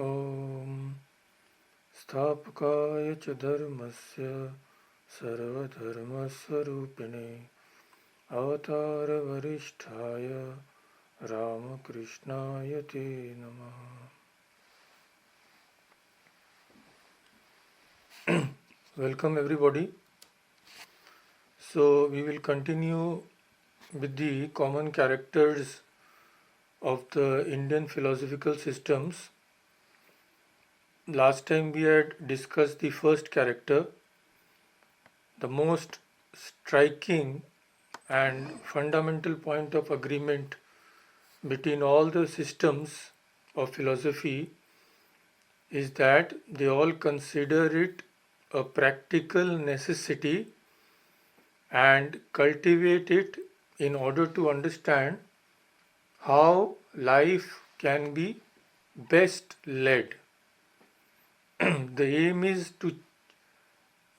ॐ स्थापकाय च धर्मस्य सर्वधर्मस्वरूपिणे अवतारवरिष्ठाय रामकृष्णाय ते नमः. Welcome everybody. So we will continue with the common characters of the Indian philosophical systems. Last time we had discussed the first character. The most striking and fundamental point of agreement between all the systems of philosophy is that they all consider it a practical necessity and cultivate it in order to understand how life can be best led. The aim is to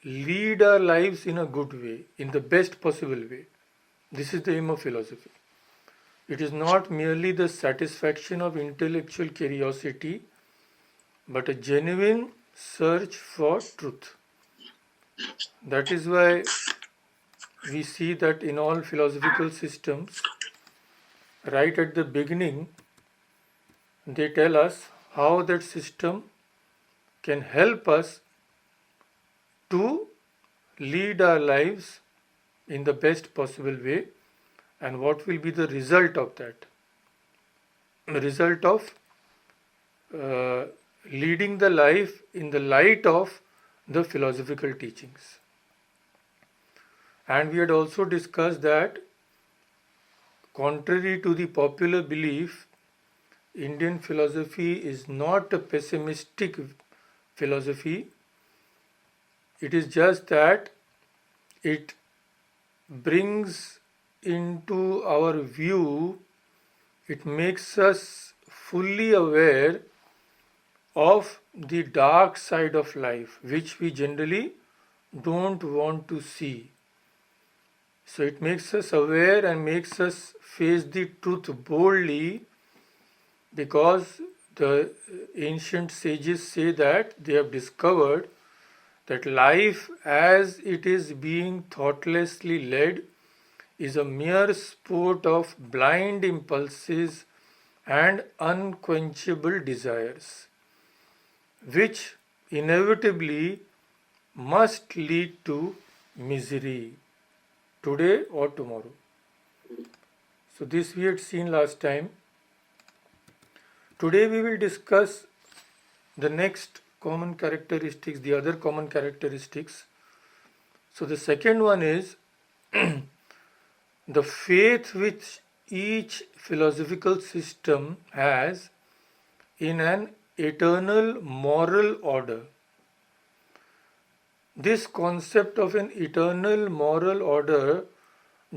lead our lives in a good way, in the best possible way. This is the aim of philosophy. It is not merely the satisfaction of intellectual curiosity, but a genuine search for truth. That is why we see that in all philosophical systems, right at the beginning, they tell us how that system can help us to lead our lives in the best possible way and what will be the result of that. The result of uh, leading the life in the light of the philosophical teachings. And we had also discussed that, contrary to the popular belief, Indian philosophy is not a pessimistic philosophy. It is just that it brings into our view, it makes us fully aware of the dark side of life, which we generally don't want to see. So it makes us aware and makes us face the truth boldly, because the ancient sages say that they have discovered that life as it is being thoughtlessly led is a mere sport of blind impulses and unquenchable desires, which inevitably must lead to misery today or tomorrow. So, this we had seen last time. Today we will discuss the next common characteristics, the other common characteristics. So, the second one is the faith which each philosophical system has in an eternal moral order. This concept of an eternal moral order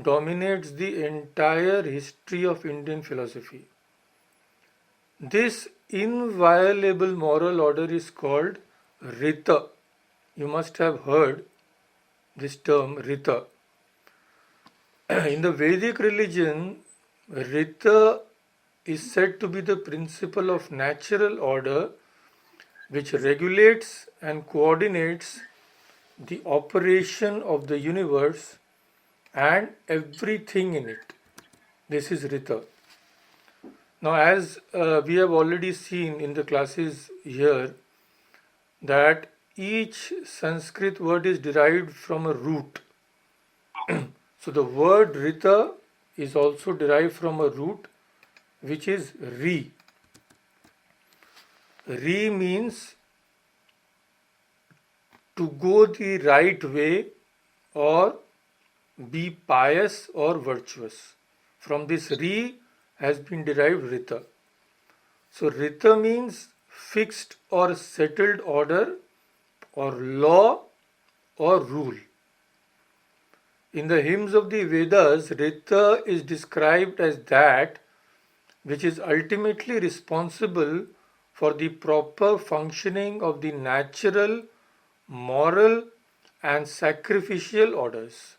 dominates the entire history of Indian philosophy. This inviolable moral order is called Rita. You must have heard this term Rita. In the Vedic religion, Rita is said to be the principle of natural order which regulates and coordinates the operation of the universe and everything in it. This is Rita. Now, as we have already seen in the classes here, that each Sanskrit word is derived from a root. So, the word Rita is also derived from a root which is Ri. Ri means to go the right way or be pious or virtuous. From this Ri has been derived Rita. So Rita means fixed or settled order or law or rule. In the hymns of the Vedas, Rita is described as that which is ultimately responsible for the proper functioning of the natural, moral, and sacrificial orders.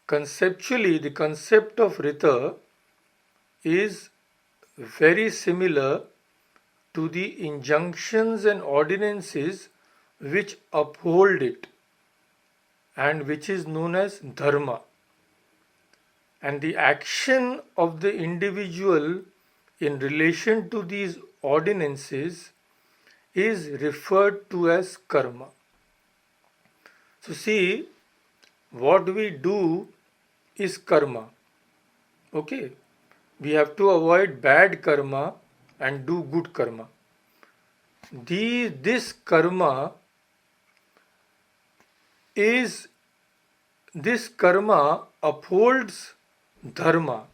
Conceptually, the concept of Rita is very similar to the injunctions and ordinances which uphold it and which is known as dharma. And the action of the individual in relation to these ordinances is referred to as karma. So see, what we do is karma. Okay, we have to avoid bad karma and do good karma. This karma upholds dharma.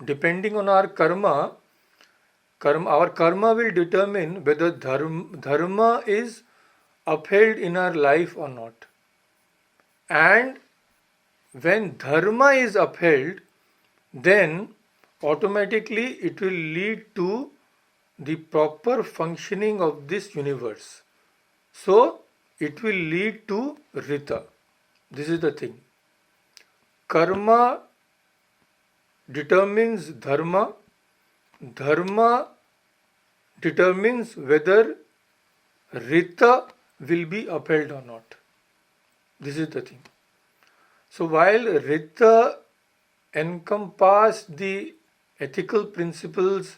Depending on our karma will determine whether dharma is upheld in our life or not. And when dharma is upheld, then automatically it will lead to the proper functioning of this universe. So it will lead to Rita. This is the thing. Karma determines dharma. Dharma determines whether Rita will be upheld or not. This is the thing. So while Rita encompassed the ethical principles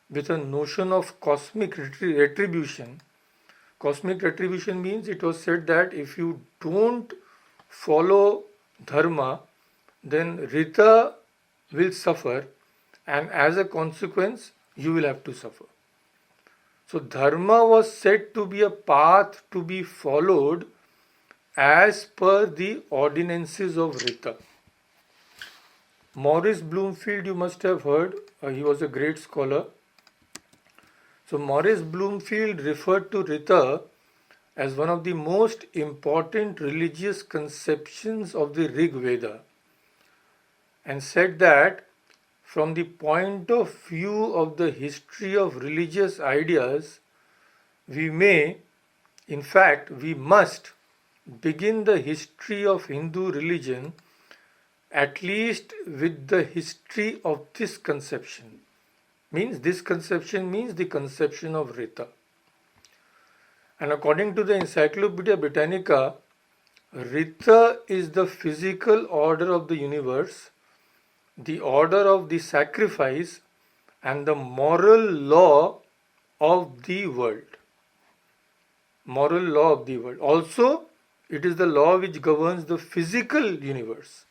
with a notion of cosmic retribution, cosmic retribution means it was said that if you don't follow dharma, then Rita will suffer, and as a consequence, you will have to suffer. So dharma was said to be a path to be followed as per the ordinances of Rita. Maurice Bloomfield, you must have heard, he was a great scholar. So Maurice Bloomfield referred to Rita as one of the most important religious conceptions of the Rig Veda, and said that from the point of view of the history of religious ideas, we must begin the history of Hindu religion at least with the history of this conception. This conception means the conception of Rita. And according to the Encyclopedia Britannica, Rita is the physical order of the universe, the order of the sacrifice, and the moral law of the world. Moral law of the world. Also, it is the law which governs the physical universe.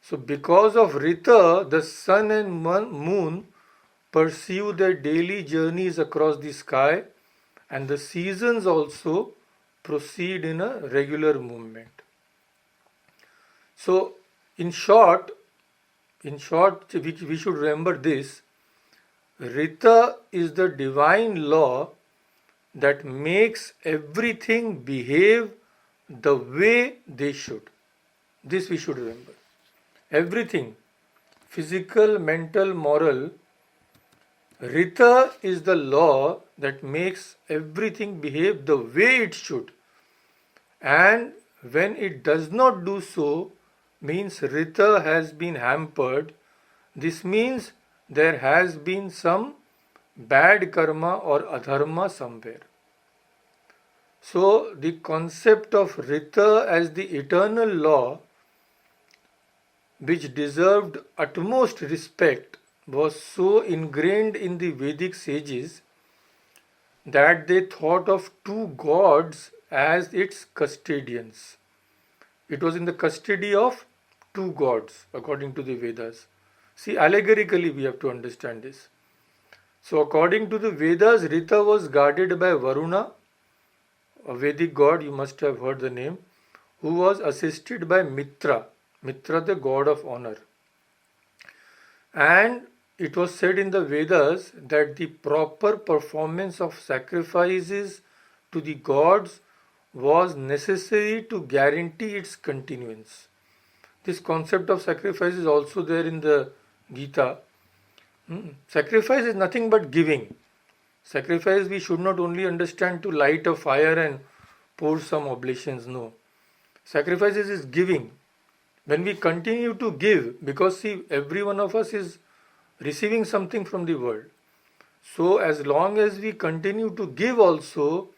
So because of Rita, the sun and moon pursue their daily journeys across the sky, and the seasons also proceed in a regular movement. So in short, we should remember this. Rita is the divine law that makes everything behave the way they should. This we should remember. Everything, physical, mental, moral, Rita is the law that makes everything behave the way it should. And when it does not do so, means Rita has been hampered. This means there has been some bad karma or adharma somewhere. So the concept of Rita as the eternal law, which deserved utmost respect, was so ingrained in the Vedic sages that they thought of two gods as its custodians. It was in the custody of two gods according to the Vedas. See, allegorically we have to understand this. So according to the Vedas, Rita was guarded by Varuna, a Vedic god, you must have heard the name, who was assisted by Mitra, the god of honor. And it was said in the Vedas that the proper performance of sacrifices to the gods was necessary to guarantee its continuance. This concept of sacrifice is also there in the Gita. Sacrifice is nothing but giving. Sacrifice we should not only understand to light a fire and pour some oblations, no. Sacrifice is giving. When we continue to give, because see, every one of us is receiving something from the world. So as long as we continue to give also,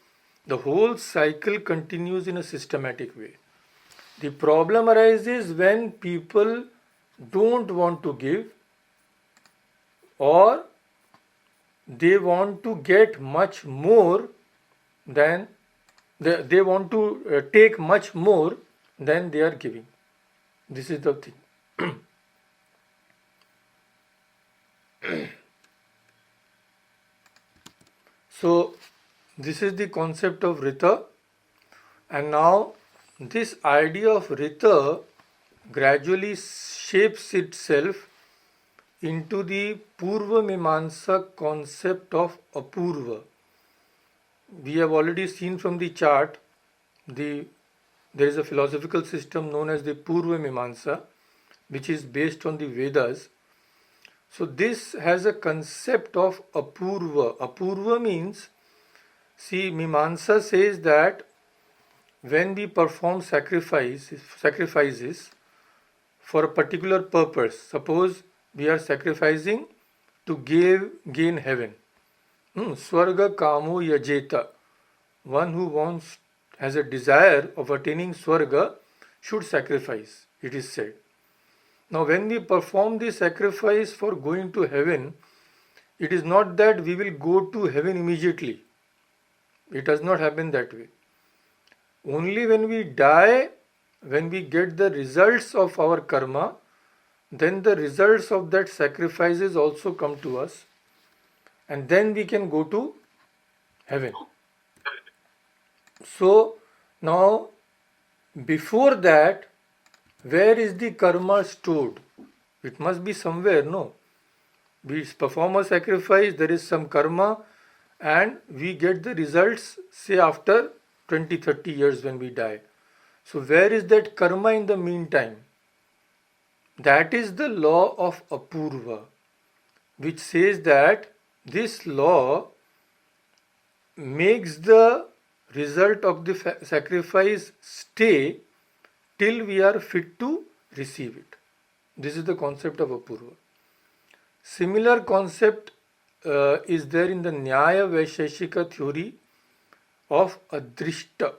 the whole cycle continues in a systematic way. The problem arises when people don't want to give, or they want to get much more than they want to take much more than they are giving. This is the thing. So this is the concept of Rita, and now this idea of Rita gradually shapes itself into the Purva Mimamsa concept of Apurva. We have already seen from the chart, there is a philosophical system known as the Purva Mimamsa, which is based on the Vedas. So this has a concept of Apurva. Apurva means, see, Mimamsa says that when we perform sacrifices for a particular purpose, suppose we are sacrificing to gain heaven. Swarga Kamo Yajeta. One who has a desire of attaining Swarga should sacrifice, it is said. Now, when we perform the sacrifice for going to heaven, it is not that we will go to heaven immediately. It does not happen that way. Only when we die, when we get the results of our karma, then the results of that sacrifices also come to us, and then we can go to heaven. So, now, before that, where is the karma stored? It must be somewhere, no? We perform a sacrifice, there is some karma, and we get the results, say, after 20-30 years when we die. So, where is that karma in the meantime? That is the law of Apurva, which says that this law makes the result of the sacrifice stay till we are fit to receive it. This is the concept of Apurva. Similar concept is there in the Nyaya Vaisheshika theory of Adrishta.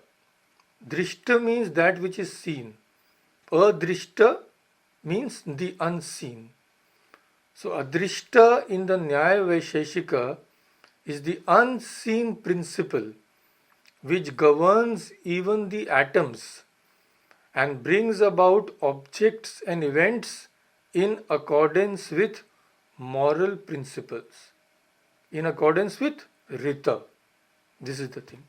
Drishta means that which is seen. Adrishta means the unseen. So Adrishta in the Nyaya Vaisheshika is the unseen principle which governs even the atoms and brings about objects and events in accordance with moral principles, in accordance with Rita. This is the thing.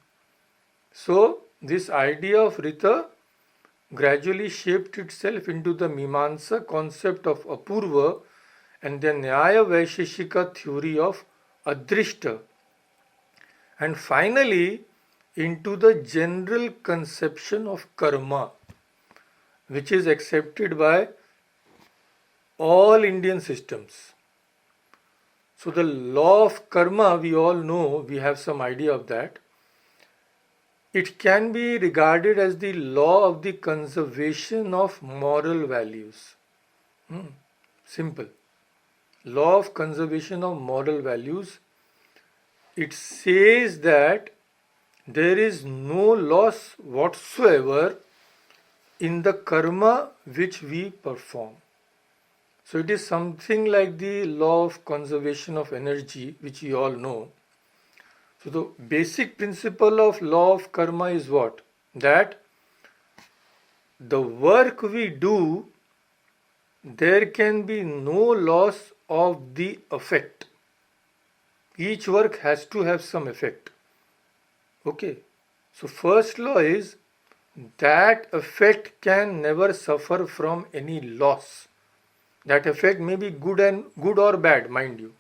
So, this idea of Rita gradually shaped itself into the Mimamsa concept of Apurva and the Nyaya Vaisheshika theory of Adrishta, and finally into the general conception of karma, which is accepted by all Indian systems. So the law of karma, we all know, we have some idea of that. It can be regarded as the law of the conservation of moral values. Simple. Law of conservation of moral values. It says that there is no loss whatsoever in the karma which we perform. So it is something like the law of conservation of energy, which you all know. So the basic principle of law of karma is what? That the work we do, there can be no loss of the effect. Each work has to have some effect. Okay. So first law is that effect can never suffer from any loss. That effect may be good or bad, mind you.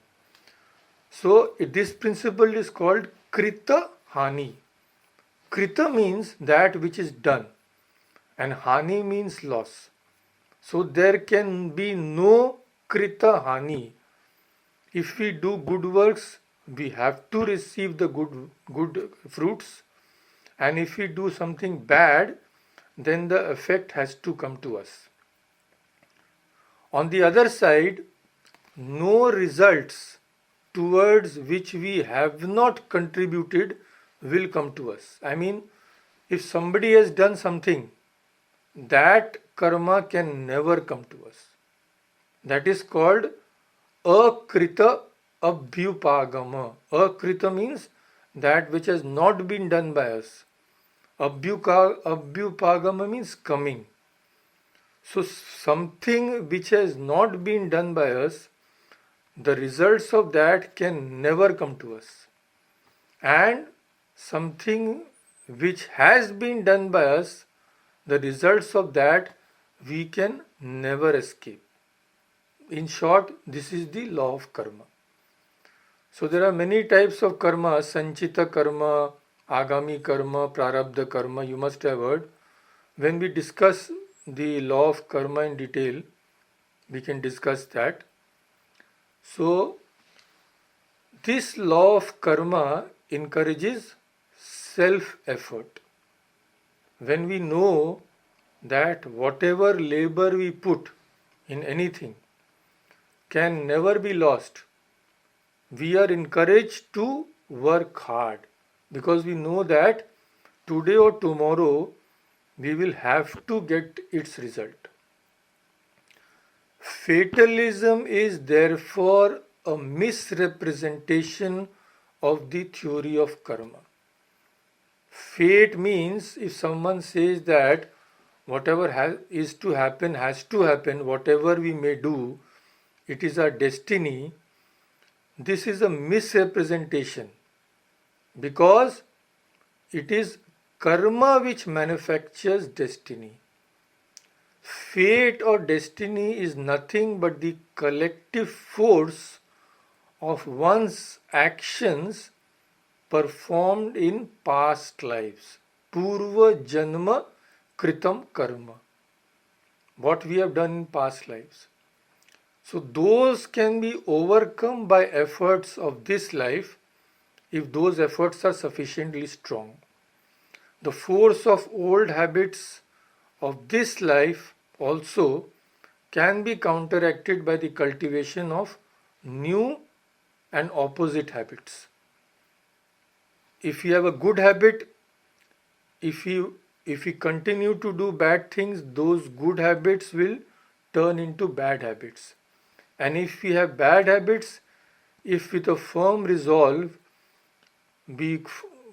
So this principle is called Krita Hani. Krita means that which is done, and Hani means loss. So there can be no Krita Hani. If we do good works, we have to receive the good fruits, and if we do something bad, then the effect has to come to us. On the other side, no results towards which we have not contributed will come to us. I mean, if somebody has done something, that karma can never come to us. That is called akrita abhyupagama. Akrita means that which has not been done by us. Abhyupagama means coming. So something which has not been done by us, the results of that can never come to us. And something which has been done by us, the results of that we can never escape. In short, this is the law of karma. So there are many types of karma: sanchita karma, agami karma, prarabdha karma. You must have heard. When we discuss the law of karma in detail, we can discuss that. So this law of karma encourages self-effort. When we know that whatever labor we put in anything can never be lost, we are encouraged to work hard, because we know that today or tomorrow we will have to get its result. Fatalism is therefore a misrepresentation of the theory of karma. Fate means if someone says that whatever is to happen has to happen, whatever we may do, it is our destiny. This is a misrepresentation, because it is karma which manufactures destiny. Fate or destiny is nothing but the collective force of one's actions performed in past lives. Purva janma kritam karma. What we have done in past lives. So those can be overcome by efforts of this life if those efforts are sufficiently strong. The force of old habits of this life also can be counteracted by the cultivation of new and opposite habits. If you have a good habit, if we continue to do bad things, those good habits will turn into bad habits. And if we have bad habits, if with a firm resolve we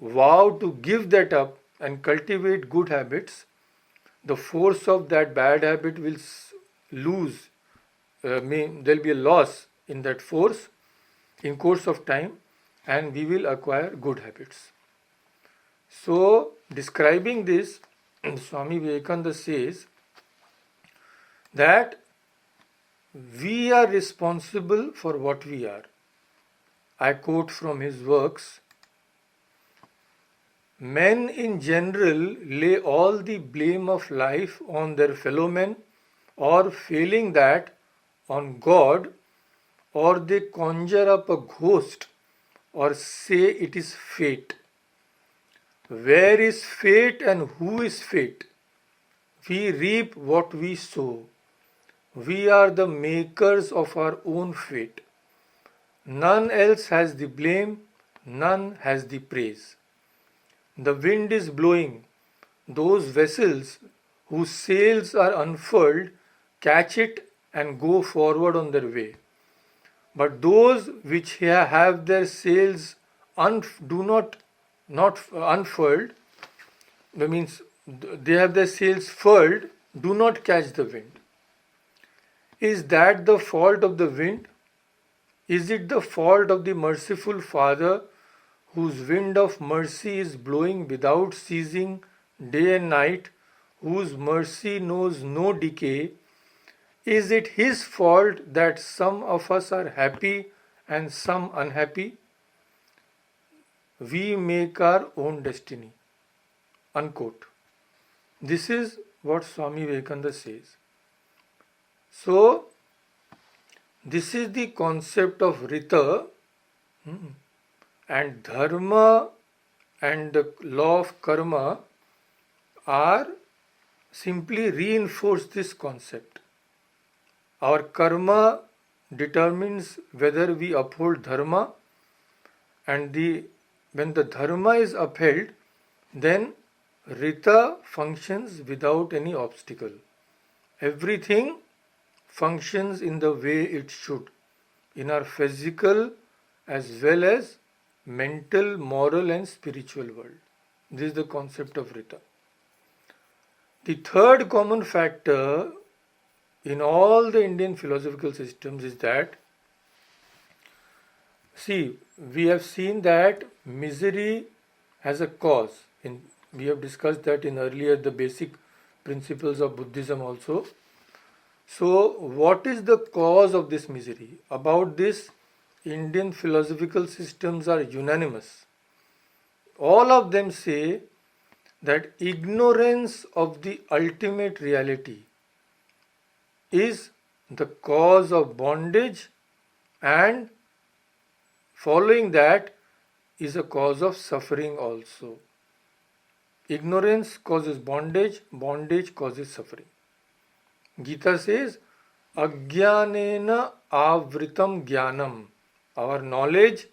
vow to give that up and cultivate good habits, the force of that bad habit will lose, there will be a loss in that force in course of time, and we will acquire good habits. So, describing this, Swami Vivekananda says that we are responsible for what we are. I quote from his works: men in general lay all the blame of life on their fellow men, or failing that, on God, or they conjure up a ghost or say it is fate. Where is fate and who is fate? We reap what we sow. We are the makers of our own fate. None else has the blame, none has the praise. The wind is blowing. Those vessels whose sails are unfurled catch it and go forward on their way. But those which have their sails not unfurled, that means they have their sails furled, do not catch the wind. Is that the fault of the wind? Is it the fault of the merciful Father, whose wind of mercy is blowing without ceasing day and night, whose mercy knows no decay? Is it his fault that some of us are happy and some unhappy? We make our own destiny. Unquote. This is what Swami Vivekananda says. So, this is the concept of Rita, and Dharma and the law of karma are simply reinforce this concept. Our karma determines whether we uphold dharma, and when the dharma is upheld, then Rita functions without any obstacle. Everything functions in the way it should, in our physical as well as mental, moral, and spiritual world. This is the concept of Rita. The third common factor in all the Indian philosophical systems is that, see, we have seen that misery has a cause. We have discussed that in earlier the basic principles of Buddhism also. So, what is the cause of this misery? About this, Indian philosophical systems are unanimous. All of them say that ignorance of the ultimate reality is the cause of bondage, and following that is a cause of suffering also. Ignorance causes bondage, bondage causes suffering. Gita says, Ajnanena avritam jnanam. Our knowledge,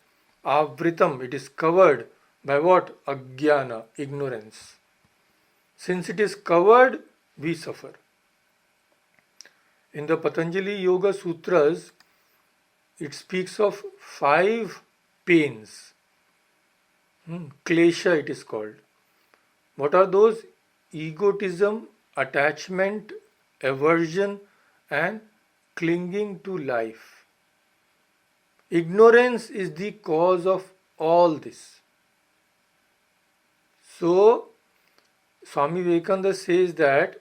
avritam, it is covered by what? Ajnana, ignorance. Since it is covered, we suffer. In the Patanjali Yoga Sutras, it speaks of 5 pains. Klesha it is called. What are those? Egotism, attachment, aversion, and clinging to life. Ignorance is the cause of all this. So, Swami Vivekananda says that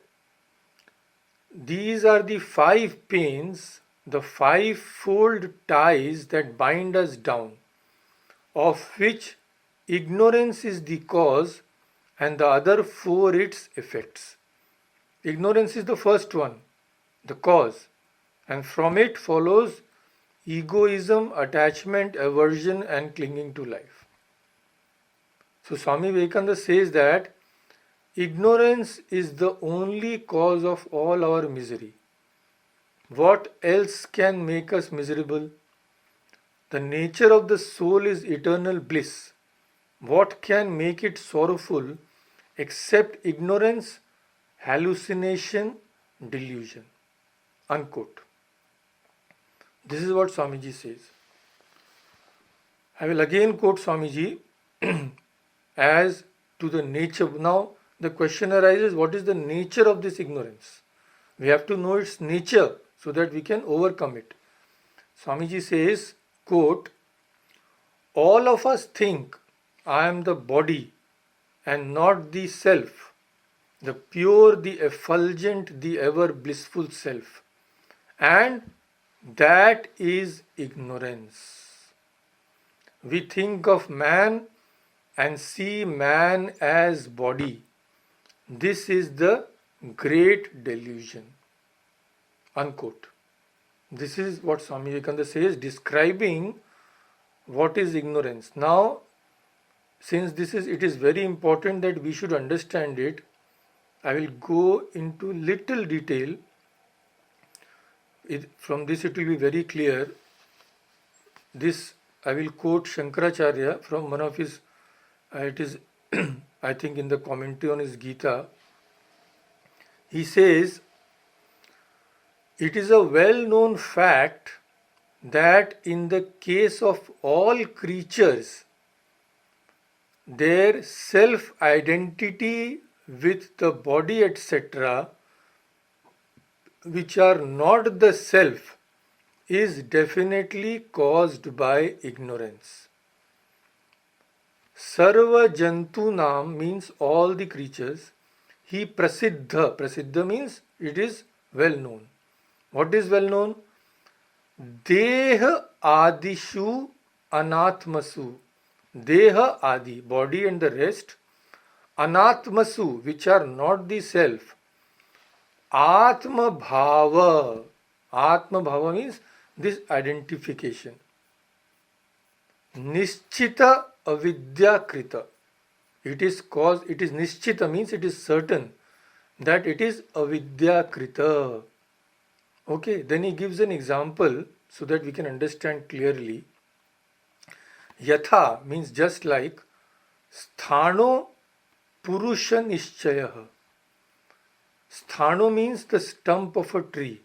these are the 5 pains, the 5-fold ties that bind us down, of which ignorance is the cause and the other 4 its effects. Ignorance is the first one, the cause, and from it follows egoism, attachment, aversion, and clinging to life. So Swami Vivekananda says that ignorance is the only cause of all our misery. What else can make us miserable? The nature of the soul is eternal bliss. What can make it sorrowful except ignorance, hallucination, delusion? Unquote. This is what Swamiji says. I will again quote Swamiji as to the nature. Now the question arises, what is the nature of this ignorance? We have to know its nature so that we can overcome it. Swamiji says, quote, all of us think I am the body and not the self, the pure, the effulgent, the ever blissful self. And that is ignorance. We think of man and see man as body. This is the great delusion. Unquote. This is what Swami Vivekananda says, describing what is ignorance. Now, since it is very important that we should understand it, I will go into little detail. From this it will be very clear. This I will quote Shankaracharya from one of his, it is I think in the commentary on his Gita. He says, it is a well-known fact that in the case of all creatures, their self-identity with the body, etc., which are not the self, is definitely caused by ignorance. Sarva Jantunam means all the creatures. He Prasiddha. Prasiddha means it is well known. What is well known? Deha Adishu Anatmasu. Deha Adi, body and the rest. Anatmasu, which are not the self. Atma Bhava. Atma Bhava means this identification. Nischita Avidya Krita. It is Nischita means it is certain that it is Avidya Krita. Okay, then he gives an example. so that we can understand clearly. Yatha means just like, sthano purusha nishchayah. Sthano means the stump of a tree.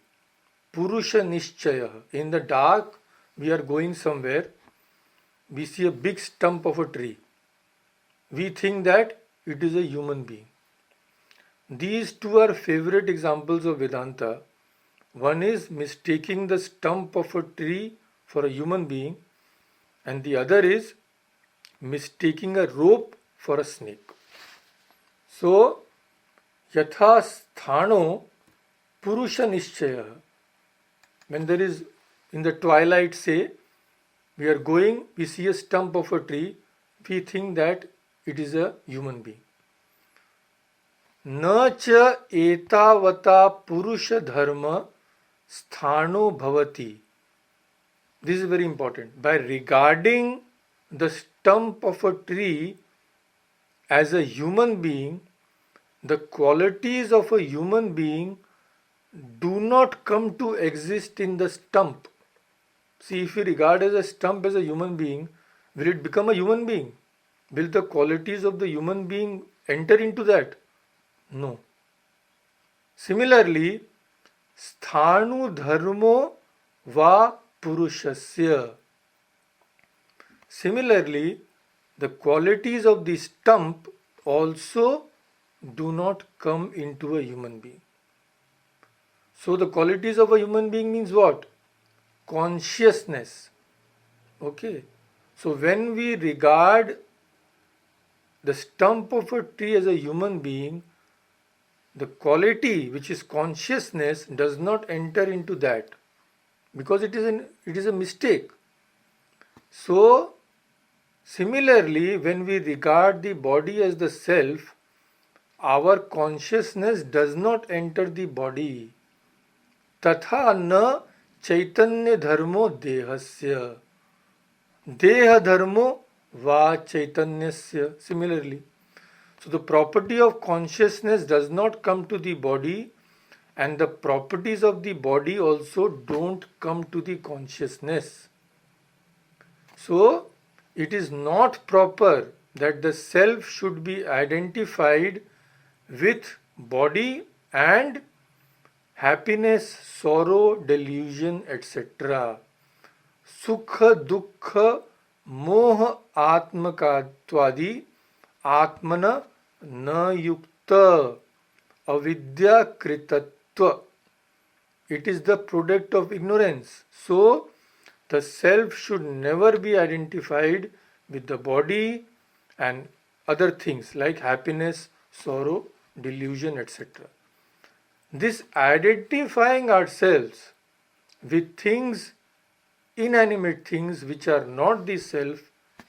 Purusha nishchayah. In the dark, we are going somewhere, we see a big stump of a tree. We think that it is a human being. These two are favorite examples of Vedanta. One is mistaking the stump of a tree for a human being, and the other is mistaking a rope for a snake. So, yatha sthano purusha nishchaya. When there is, in the twilight, say, we are going, we see a stump of a tree, we think that it is a human being. न च एतावता पुरुष धर्म स्थानो भवति. This is very important. By regarding the stump of a tree as a human being, the qualities of a human being do not come to exist in the stump. See, if you regard as a stump as a human being, will it become a human being? Will the qualities of the human being enter into that? No. Similarly, sthanu dharmo va purushasya. Similarly, the qualities of the stump also do not come into a human being. So the qualities of a human being means what? Consciousness. Okay. So when we regard the stump of a tree as a human being, the quality which is consciousness does not enter into that, because it is a mistake. So similarly, when we regard the body as the self, our consciousness does not enter the body. Tatha na chaitanya dharmo dehasya. Deha dharmo va chaitanyasya. Similarly, so the property of consciousness does not come to the body, and the properties of the body also don't come to the consciousness. So it is not proper that the self should be identified with body and happiness, sorrow, delusion, etc. Sukha, dukkha, moha, atmakatvadi, atmana na yukta, avidya kritatva. It is the product of ignorance. So the self should never be identified with the body and other things like happiness, sorrow, delusion, etc. This identifying ourselves with things, inanimate things which are not the self,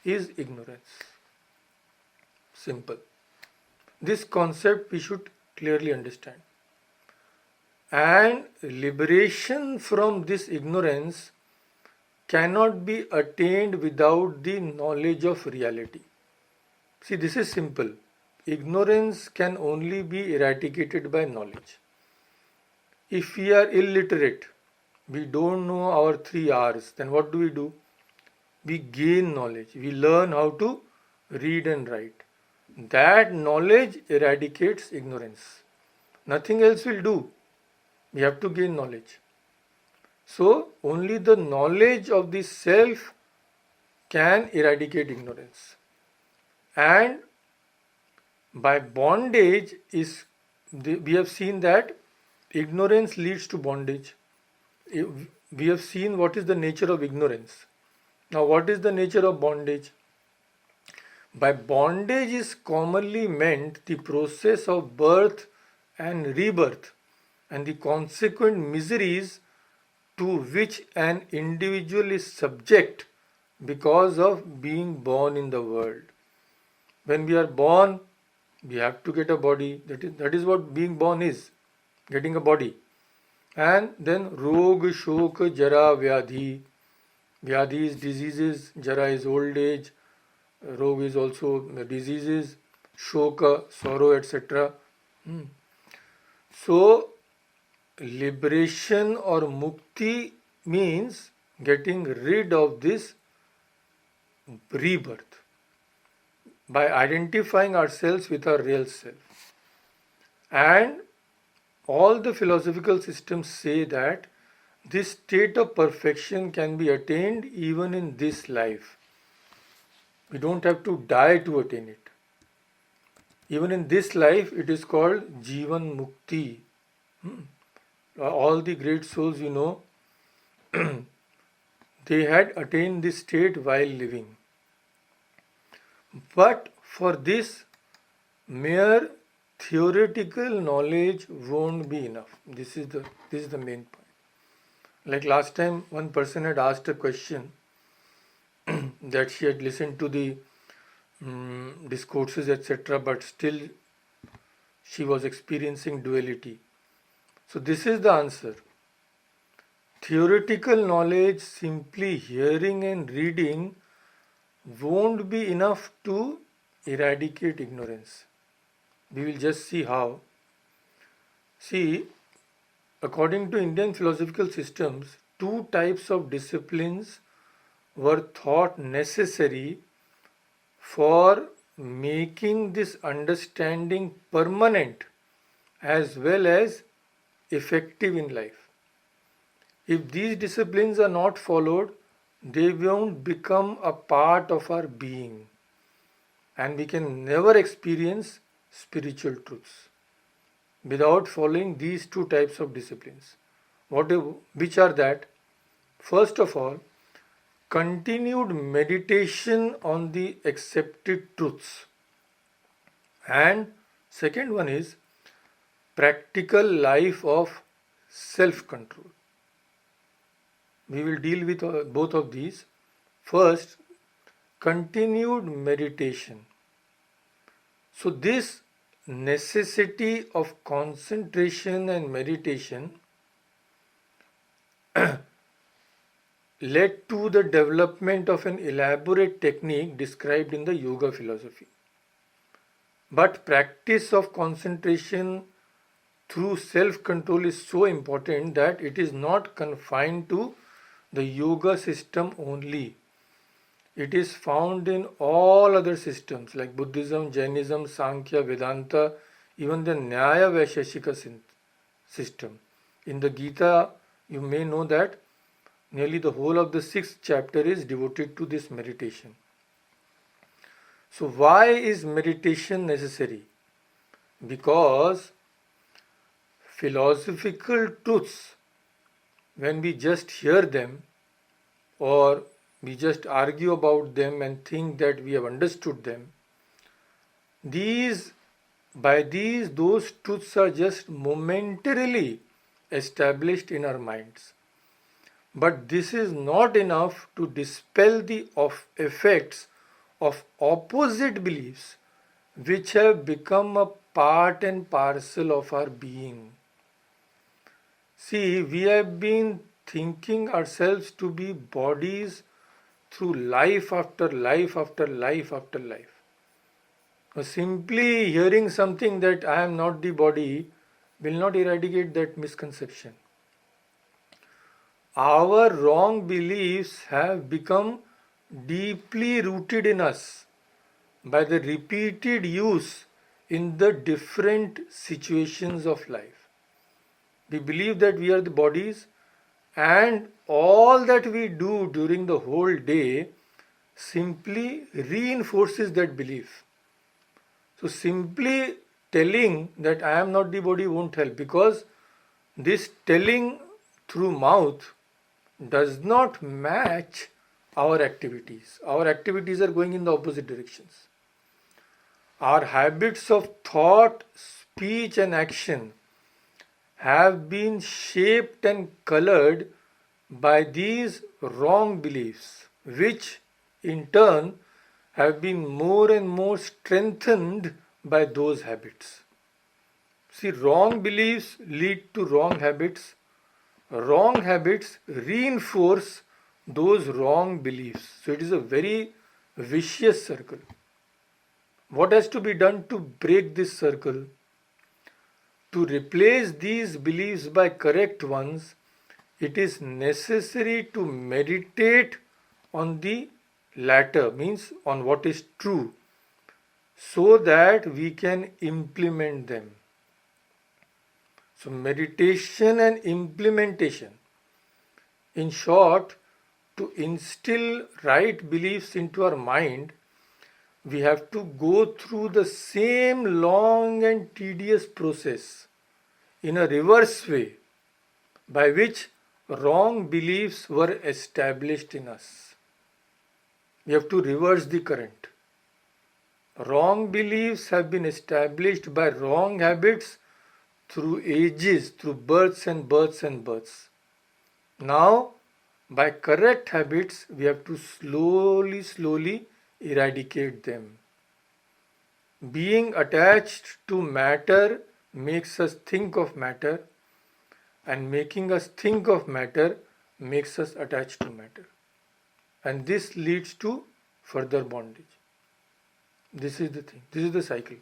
is ignorance. Simple. This concept we should clearly understand. And liberation from this ignorance cannot be attained without the knowledge of reality. See, this is simple. Ignorance can only be eradicated by knowledge. If we are illiterate, we don't know our 3 R's, then what do? We gain knowledge. We learn how to read and write. That knowledge eradicates ignorance. Nothing else will do. We have to gain knowledge. So only the knowledge of the self can eradicate ignorance. And by bondage we have seen that ignorance leads to bondage. We have seen what is the nature of ignorance. Now what is the nature of bondage? By bondage is commonly meant the process of birth and rebirth and the consequent miseries to which an individual is subject because of being born in the world. When we are born, we have to get a body. That is what being born is, getting a body. And then rog, shok, jara, vyadhi. Vyadhi is diseases, jara is old age, rog is also diseases, shoka, sorrow, etc. So liberation or mukti means getting rid of this rebirth by identifying ourselves with our real self. And all the philosophical systems say that this state of perfection can be attained even in this life. We don't have to die to attain it. Even in this life, it is called Jivan Mukti. All the great souls, they had attained this state while living. But for this, mere theoretical knowledge won't be enough. This is the main point. Like last time, one person had asked a question that she had listened to the discourses, etc., but still she was experiencing duality. So, this is the answer. Theoretical knowledge, simply hearing and reading, won't be enough to eradicate ignorance. We will just see how. See, according to Indian philosophical systems, two types of disciplines were thought necessary for making this understanding permanent as well as effective in life. If these disciplines are not followed, they won't become a part of our being, and we can never experience spiritual truths without following these two types of disciplines. Which are that? First of all, continued meditation on the accepted truths, and second one is practical life of self-control. We will deal with both of these. First, continued meditation. So this necessity of concentration and meditation led to the development of an elaborate technique described in the yoga philosophy. But practice of concentration through self-control is so important that it is not confined to the yoga system only. It is found in all other systems like Buddhism, Jainism, Sankhya, Vedanta, even the Nyaya Vaisheshika system. In the Gita, you may know that nearly the whole of the 6th chapter is devoted to this meditation. So why is meditation necessary? Because philosophical truths, when we just hear them or we just argue about them and think that we have understood them, those truths are just momentarily established in our minds. But this is not enough to dispel the effects of opposite beliefs which have become a part and parcel of our being. See, we have been thinking ourselves to be bodies through life after life after life after life. Simply hearing something that I am not the body will not eradicate that misconception. Our wrong beliefs have become deeply rooted in us by the repeated use in the different situations of life. We believe that we are the bodies, and all that we do during the whole day simply reinforces that belief. So simply telling that I am not the body won't help, because this telling through mouth does not match our activities. Our activities are going in the opposite directions. Our habits of thought, speech and action have been shaped and colored by these wrong beliefs, which in turn have been more and more strengthened by those habits. See, wrong beliefs lead to wrong habits. Wrong habits reinforce those wrong beliefs. So it is a very vicious circle. What has to be done to break this circle? To replace these beliefs by correct ones it is necessary to meditate on the latter, means on what is true, so that we can implement them. So, meditation and implementation. In short, to instill right beliefs into our mind, we have to go through the same long and tedious process in a reverse way by which wrong beliefs were established in us. We have to reverse the current. Wrong beliefs have been established by wrong habits through ages, through births and births and births. Now, by correct habits, we have to slowly eradicate them. Being attached to matter makes us think of matter, and making us think of matter makes us attached to matter. And this leads to further bondage. This is the thing, this is the cycle.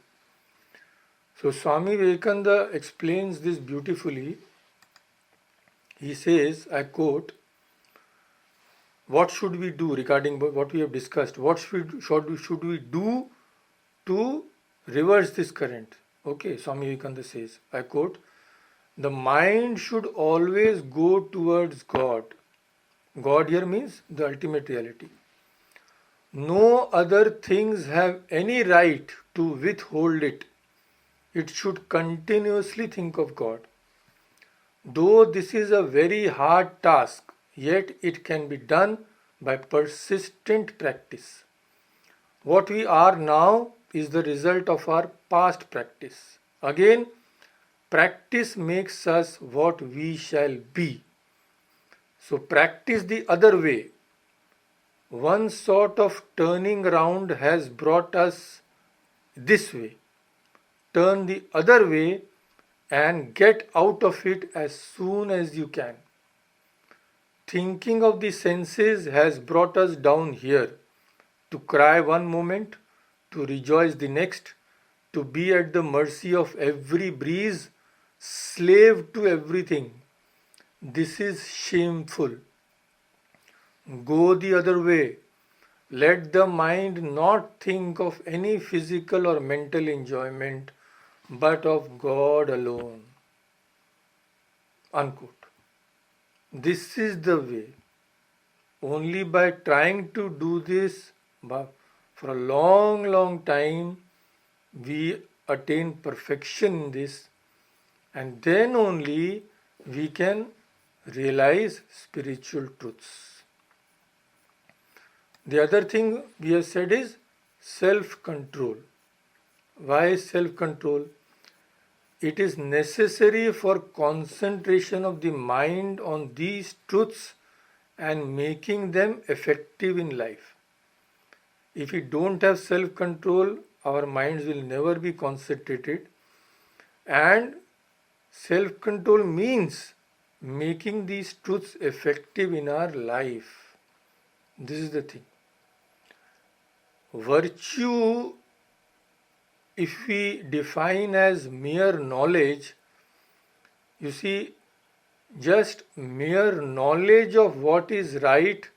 So Swami Vivekananda explains this beautifully. He says, I quote, what should we do regarding what we have discussed? What should we do to reverse this current? Okay, Swami Vivekananda says, I quote, the mind should always go towards God. God here means the ultimate reality. No other things have any right to withhold it. It should continuously think of God. Though this is a very hard task, yet it can be done by persistent practice. What we are now is the result of our past practice. Again, practice makes us what we shall be. So practice the other way. One sort of turning round has brought us this way. Turn the other way and get out of it as soon as you can. Thinking of the senses has brought us down here, to cry one moment, to rejoice the next, to be at the mercy of every breeze, slave to everything. This is shameful. Go the other way. Let the mind not think of any physical or mental enjoyment, but of God alone. Unquote. This is the way. Only by trying to do this for a long time, we attain perfection in this, and then only we can realize spiritual truths. The other thing we have said is self-control. Why self-control? It is necessary for concentration of the mind on these truths and making them effective in life. If we don't have self-control, our minds will never be concentrated, and self-control means making these truths effective in our life. This is the thing. Virtue, if we define as mere knowledge, you see, just mere knowledge of what is right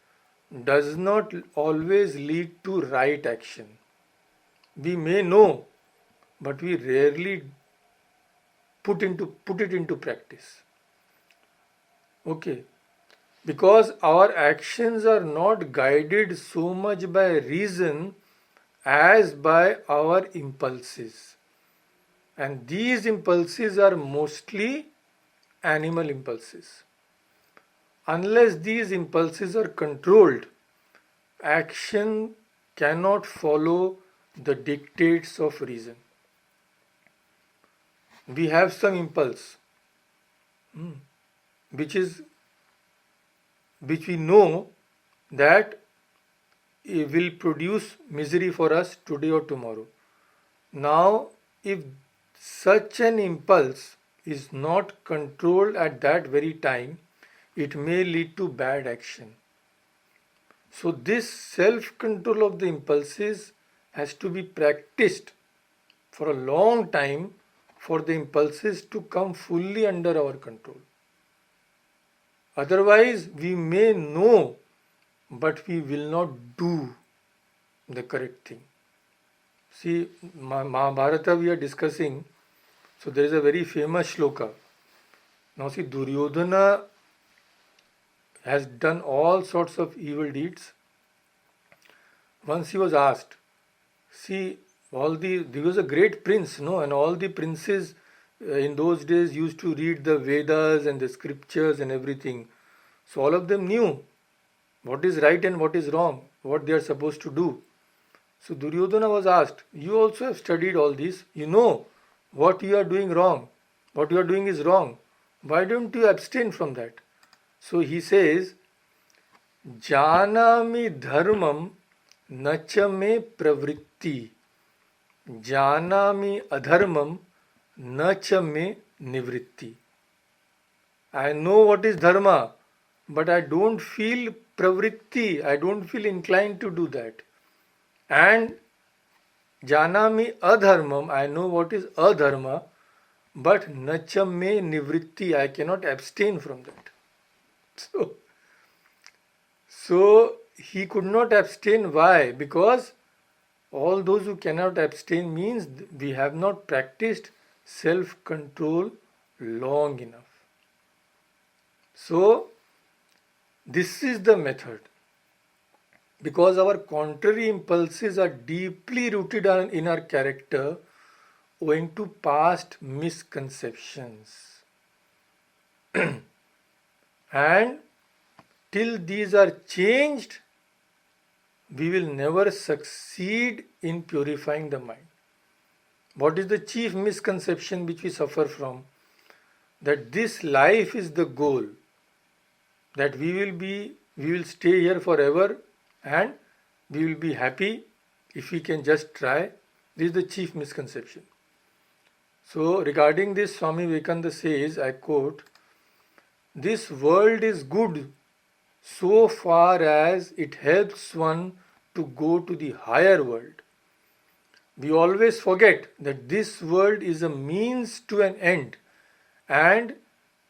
does not always lead to right action. We may know, but we rarely put it into practice. Okay, because our actions are not guided so much by reason as by our impulses. And these impulses are mostly animal impulses. Unless these impulses are controlled, action cannot follow the dictates of reason. We have some impulse, which we know that it will produce misery for us today or tomorrow. Now, if such an impulse is not controlled at that very time, it may lead to bad action. So this self-control of the impulses has to be practiced for a long time for the impulses to come fully under our control. Otherwise, we may know, but we will not do the correct thing. See, Mahabharata we are discussing, so there is a very famous shloka. Now, see, Duryodhana has done all sorts of evil deeds. Once he was asked, see, he was a great prince, no, and all the princes in those days used to read the Vedas and the scriptures and everything. So all of them knew what is right and what is wrong, what they are supposed to do. So Duryodhana was asked, you also have studied all this, you know what you are doing wrong, what you are doing is wrong. Why don't you abstain from that? So he says, Janami dharmam nacha me pravritti, Janami adharmam nacha me nivritti. I know what is dharma, but I don't feel pravritti, I don't feel inclined to do that. And Janami adharmam, I know what is adharma, but nacha me nivritti, I cannot abstain from that. So he could not abstain. Why? Because all those who cannot abstain means we have not practiced self-control long enough. So this is the method. Because our contrary impulses are deeply rooted in our character owing to past misconceptions. And till these are changed, we will never succeed in purifying the mind. What is the chief misconception which we suffer from? That this life is the goal, that we will stay here forever and we will be happy if we can just try. This is the chief misconception. So regarding this, Swami Vivekananda says, I quote, this world is good so far as it helps one to go to the higher world. We always forget that this world is a means to an end and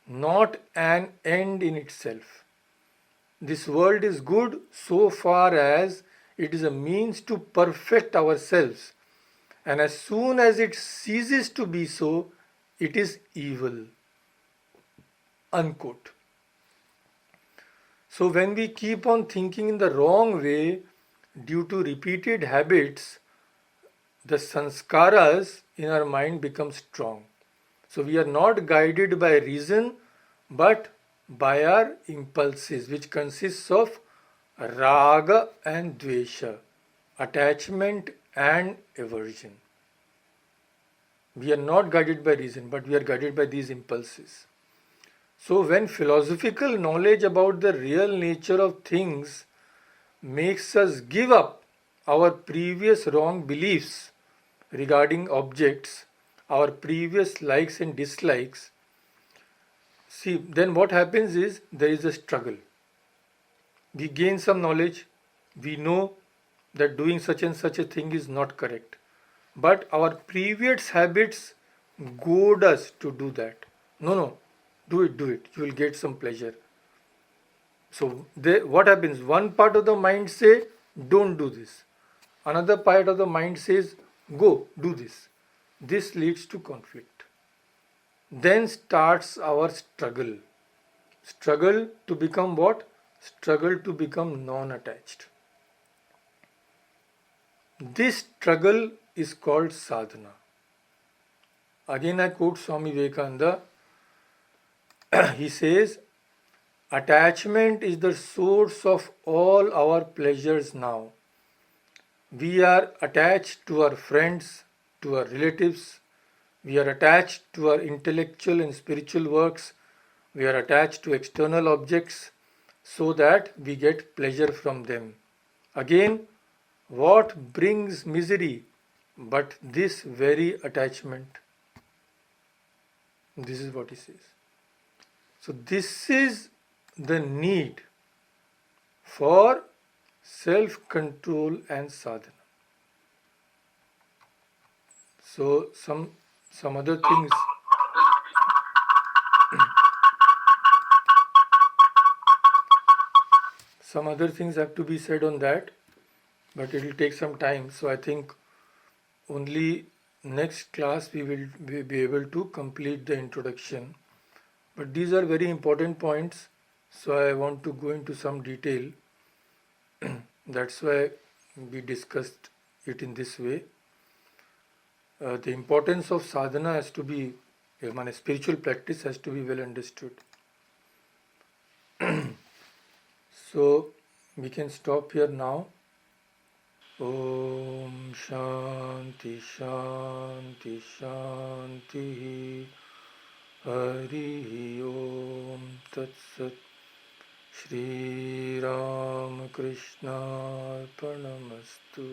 not an end in itself. This world is good so far as it is a means to perfect ourselves, and as soon as it ceases to be so, it is evil. Unquote. So when we keep on thinking in the wrong way due to repeated habits, the sanskaras in our mind become strong. So we are not guided by reason but by our impulses, which consists of raga and dvesha, attachment and aversion. We are not guided by reason but we are guided by these impulses. So when philosophical knowledge about the real nature of things makes us give up our previous wrong beliefs regarding objects, our previous likes and dislikes, see, then what happens is there is a struggle. We gain some knowledge, we know that doing such and such a thing is not correct. But our previous habits goad us to do that. No, do it, you will get some pleasure. So what happens? One part of the mind say, don't do this. Another part of the mind says, go, do this. This leads to conflict. Then starts our struggle. Struggle to become what? Struggle to become non-attached. This struggle is called sadhana. Again I quote Swami Vivekananda. He says, attachment is the source of all our pleasures now. We are attached to our friends, to our relatives. We are attached to our intellectual and spiritual works. We are attached to external objects so that we get pleasure from them. Again, what brings misery but this very attachment? This is what he says. So this is the need for self-control and sadhana. So some other things. some other things have to be said on that, but it will take some time. So I think only next class we will be able to complete the introduction. But these are very important points, so I want to go into some detail. That's why we discussed it in this way. The importance of sadhana has to be, spiritual practice has to be well understood. So we can stop here now. Om Shanti Shanti Shanti Hari Om Tat Sat Shri Ram Krishna Arpanamastu.